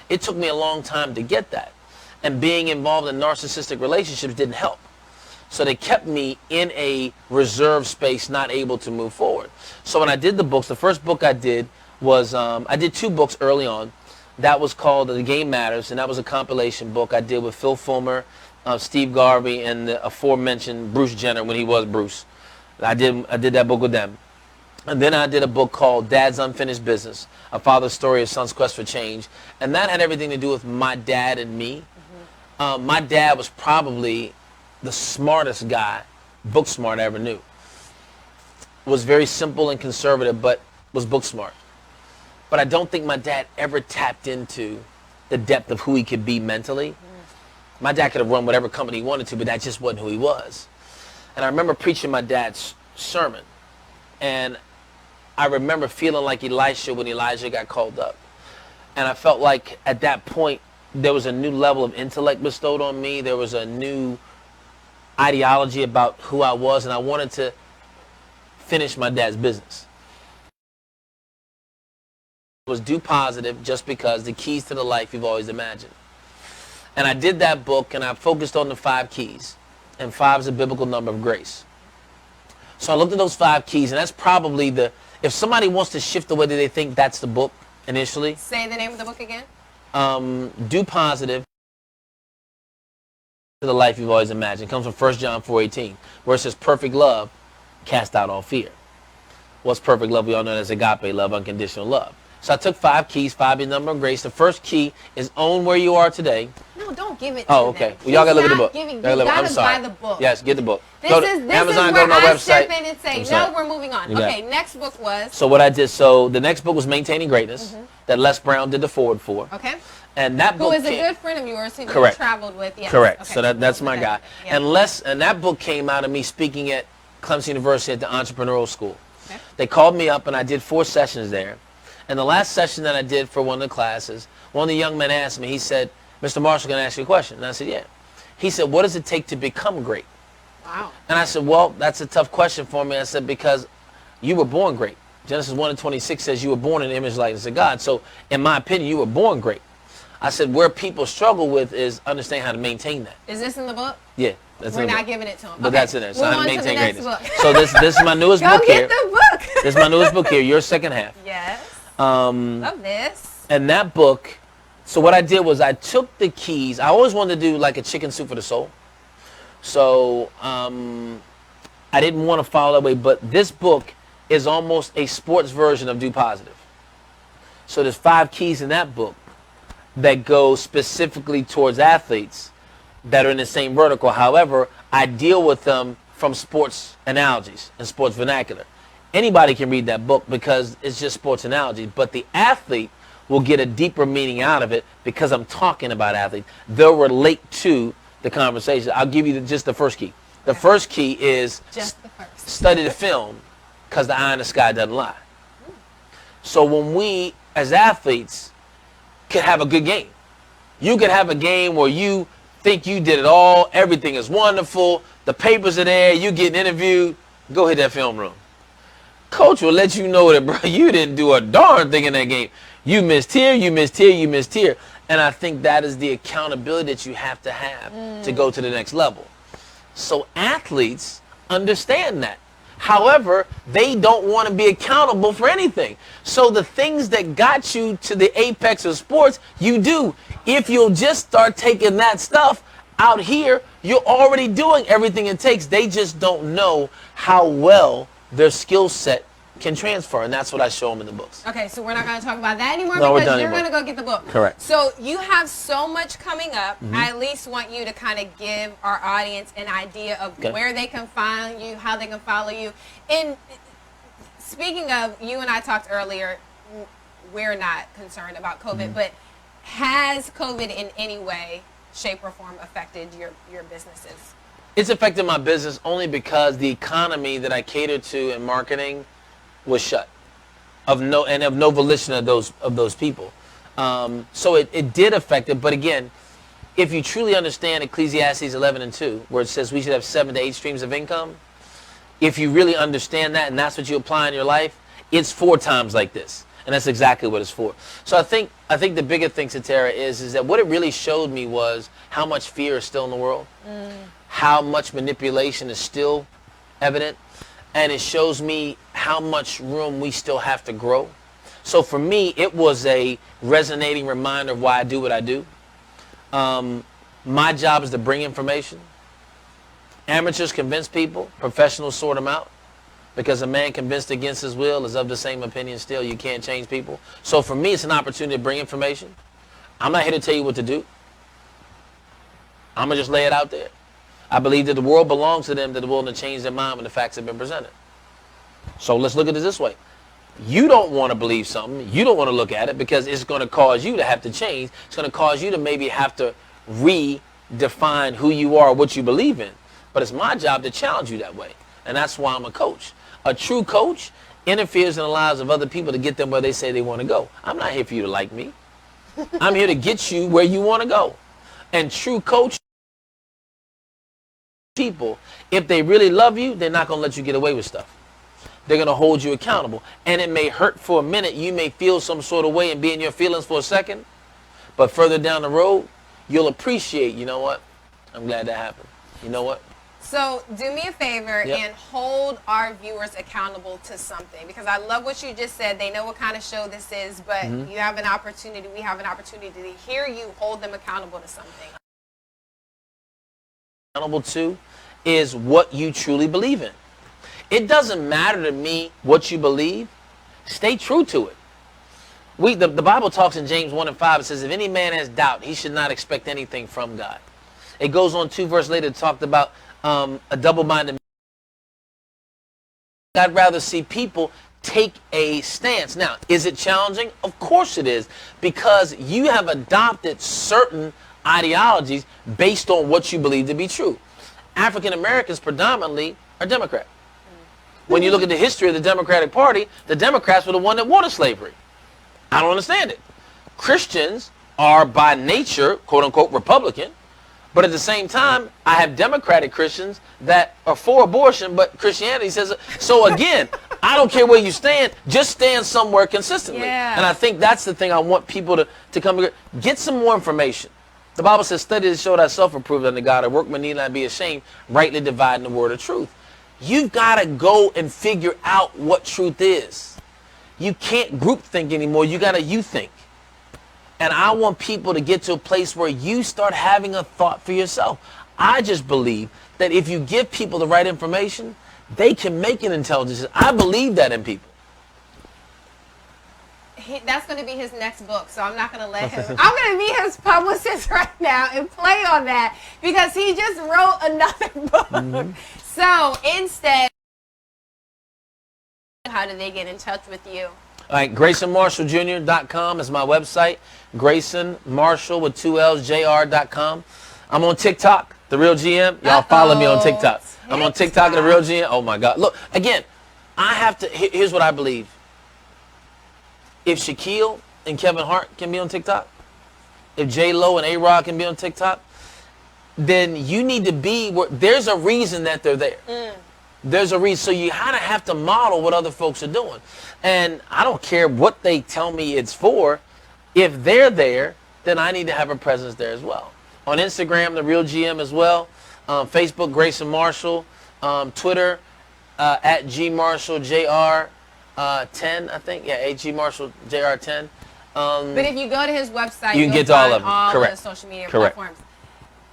It took me a long time to get that. And being involved in narcissistic relationships didn't help. So they kept me in a reserved space, not able to move forward. So when I did the books, the first book I did was, I did 2 books early on. That was called The Game Matters, and that was a compilation book I did with Phil Fulmer, Steve Garvey and the aforementioned Bruce Jenner when he was Bruce. I did that book with them. And then I did a book called Dad's Unfinished Business, A Father's Story of Son's Quest for Change. And that had everything to do with my dad and me. My dad was probably the smartest guy, book smart I ever knew. Was very simple and conservative, but was book smart. But I don't think my dad ever tapped into the depth of who he could be mentally. My dad could have run whatever company he wanted to, but that just wasn't who he was. And I remember preaching my dad's sermon. And I remember feeling like Elisha when Elijah got called up. And I felt like at that point, there was a new level of intellect bestowed on me. There was a new ideology about who I was, and I wanted to finish my dad's business. It was do positive, just because the keys to the life you've always imagined. And I did that book, and I focused on the 5 keys. And 5 is a biblical number of grace. So I looked at those 5 keys, and that's probably if somebody wants to shift the way that they think, that's the book initially. Say the name of the book again. Do positive to the life you've always imagined. It comes from 1 John 4:18, where it says perfect love cast out all fear. What's perfect love? We all know that as agape love, unconditional love. So I took 5 keys, 5 is the number of grace. The first key is own where you are today. No, don't give it to Oh, okay. them. Well, y'all gotta look at the book. You I'm gotta sorry. buy the book. Yes, get the book. This Go to is Amazon, where go to my I website. step in and say, I'm sorry. no, we're moving on. You got Okay, next book was. So what I did, the next book was Maintaining Greatness, that Les Brown did the forward for. Okay. And that book Who is a good friend of yours who you Correct. traveled with. Yes. Correct. Okay. So that's my guy. Yeah. And that book came out of me speaking at Clemson University at the entrepreneurial school. Okay. They called me up, and I did 4 sessions there. And the last session that I did for one of the classes, one of the young men asked me, he said, Mr. Marshall, can I ask you a question? And I said, yeah. He said, what does it take to become great? Wow. And I said, well, that's a tough question for me. I said, because you were born great. Genesis 1:26 says you were born in the image and likeness of God. So in my opinion, you were born great. I said, where people struggle with is understanding how to maintain that. Is this in the book? Yeah. That's We're in the not book. giving it to him. But that's in there. So Move how on to to the maintain next greatness. book. So this is my newest Go book here. get the book. This is my newest book here, your second half. Yes. Um, Love this. And that book, so what I did was I took the keys. I always wanted to do like a chicken soup for the soul. So I didn't want to follow that way, but this book is almost a sports version of Do Positive. So there's 5 keys in that book that go specifically towards athletes that are in the same vertical. However, I deal with them from sports analogies and sports vernacular. Anybody can read that book because it's just sports analogies, but the athlete will get a deeper meaning out of it because I'm talking about athletes. They'll relate to the conversation. I'll give you just the first key. The first key is Just the first. study the film because the eye in the sky doesn't lie. So when we, as athletes, could have a good game. You could have a game where you think you did it all, everything is wonderful, the papers are there, you get interviewed, go hit that film room. Coach will let you know that, bro, you didn't do a darn thing in that game. You missed here, you missed here, you missed here. And I think that is the accountability that you have to go to the next level. So athletes understand that. However, they don't want to be accountable for anything. So the things that got you to the apex of sports, you do. If you'll just start taking that stuff out here, you're already doing everything it takes. They just don't know how well their skill set can transfer, and that's what I show them in the books. Okay, so we're not going to talk about that anymore No, we're because done you're anymore. going to go get the book. Correct. So you have so much coming up. I at least want you to kind of give our audience an idea of where they can find you, how they can follow you. And speaking of, you and I talked earlier, we're not concerned about COVID, but has COVID in any way, shape, or form affected your businesses? It's affected my business only because the economy that I cater to in marketing was shut, of no volition of those people. So it did affect it. But again, if you truly understand Ecclesiastes 11:2, where it says we should have 7 to 8 streams of income, if you really understand that and that's what you apply in your life, it's 4 times like this, and that's exactly what it's for. So I think the bigger thing, Satara, is that what it really showed me was how much fear is still in the world, how much manipulation is still evident. And it shows me how much room we still have to grow. So for me, it was a resonating reminder of why I do what I do. My job is to bring information. Amateurs convince people. Professionals sort them out. Because a man convinced against his will is of the same opinion still. You can't change people. So for me, it's an opportunity to bring information. I'm not here to tell you what to do. I'm going to just lay it out there. I believe that the world belongs to them that are willing to change their mind when the facts have been presented. So let's look at it this way. You don't want to believe something. You don't want to look at it because it's going to cause you to have to change. It's going to cause you to maybe have to redefine who you are, what you believe in. But it's my job to challenge you that way. And that's why I'm a coach. A true coach interferes in the lives of other people to get them where they say they want to go. I'm not here for you to like me. I'm here to get you where you want to go. And true coach people, if they really love you, they're not going to let you get away with stuff. They're going to hold you accountable. And it may hurt for a minute. You may feel some sort of way and be in your feelings for a second. But further down the road, you'll appreciate, you know what? I'm glad that happened. You know what? So do me a favor and hold our viewers accountable to something, because I love what you just said. They know what kind of show this is, but you have an opportunity, we have an opportunity to hear you hold them accountable to something. Accountable to is what you truly believe in. It doesn't matter to me what you believe. Stay true to it. The Bible talks in James 1:5. It says, if any man has doubt, he should not expect anything from God. It goes on 2 verses later, talked about a double-minded man. I'd rather see people take a stance. Now, is it challenging? Of course it is, because you have adopted certain ideologies based on what you believe to be true. African Americans predominantly are Democrat. When you look at the history of the Democratic Party, the Democrats were the one that wanted slavery. I don't understand it. Christians are by nature, quote unquote, Republican. But at the same time, I have Democratic Christians that are for abortion, but Christianity says, so again, I don't care where you stand, just stand somewhere consistently. And I think that's the thing I want people to come here. Get some more information. The Bible says, study to show thyself approved unto God, a workman need not be ashamed, rightly dividing the word of truth. You've got to go and figure out what truth is. You can't group think anymore. You got to you think. And I want people to get to a place where you start having a thought for yourself. I just believe that if you give people the right information, they can make an intelligence. I believe that in people. That's going to be his next book, so I'm not going to let him. I'm going to be his publicist right now and play on that, because he just wrote another book. So instead, how do they get in touch with you? All right, GraysonMarshallJr.com is my website. Grayson Marshall with 2 L's, JR.com. I'm on TikTok, The Real GM. Y'all follow me on TikTok. I'm on TikTok, The Real GM. Oh my God. Look, again, I have to, here's what I believe. If Shaquille and Kevin Hart can be on TikTok, if J-Lo and A-Rod can be on TikTok, then you need to be where, there's a reason that they're there. There's a reason. So you kind of have to model what other folks are doing. And I don't care what they tell me it's for. If they're there, then I need to have a presence there as well. On Instagram, The Real GM as well. Facebook, Grayson Marshall. Twitter, at GMarshallJR10, I think. Yeah, at GMarshallJR10. But if you go to his website, you can get to all of them. All Correct. the social media Correct. platforms.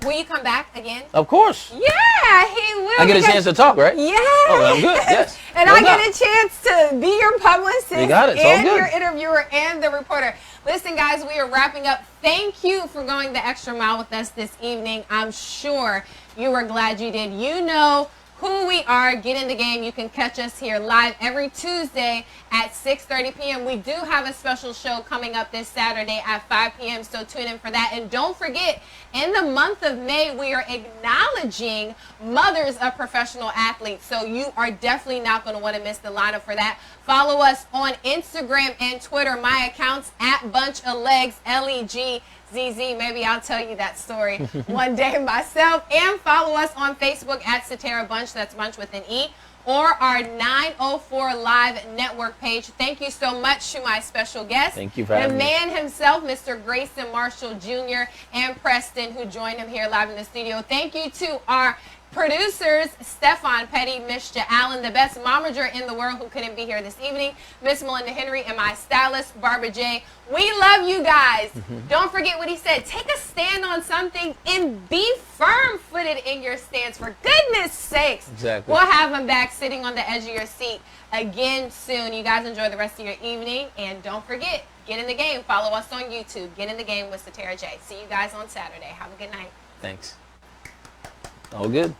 Will you come back again? Of course. Yeah, he will. I get a chance to talk, right? Yeah. Oh, I'm good. Yes. And No I doubt. get a chance to be your publicist, You got it. It's all and good. your interviewer, and the reporter. Listen, guys, we are wrapping up. Thank you for going the extra mile with us this evening. I'm sure you were glad you did. You know who we are. Get in the game. You can catch us here live every Tuesday at 6:30 p.m. We do have a special show coming up this Saturday at 5 p.m., so tune in for that. And don't forget, in the month of May, we are acknowledging mothers of professional athletes, so you are definitely not going to want to miss the lineup for that. Follow us on Instagram and Twitter. My account's at Bunch of Legs, LEGZZ. Maybe I'll tell you that story one day myself. And follow us on Facebook at Satara Bunch. That's Bunch with an E. Or our 904 Live network page. Thank you so much to my special guest. Thank you for having the me. man himself, Mr. Grayson Marshall Jr. and Preston, who joined him here live in the studio. Thank you to our Producers, Stefan Petty, Miss Allen, the best momager in the world who couldn't be here this evening, Miss Melinda Henry, and my stylist, Barbara J. We love you guys. Don't forget what he said. Take a stand on something and be firm-footed in your stance, for goodness sakes. Exactly. We'll have him back sitting on the edge of your seat again soon. You guys enjoy the rest of your evening, and don't forget, get in the game. Follow us on YouTube. Get in the game with Satara J. See you guys on Saturday. Have a good night. Thanks. All good.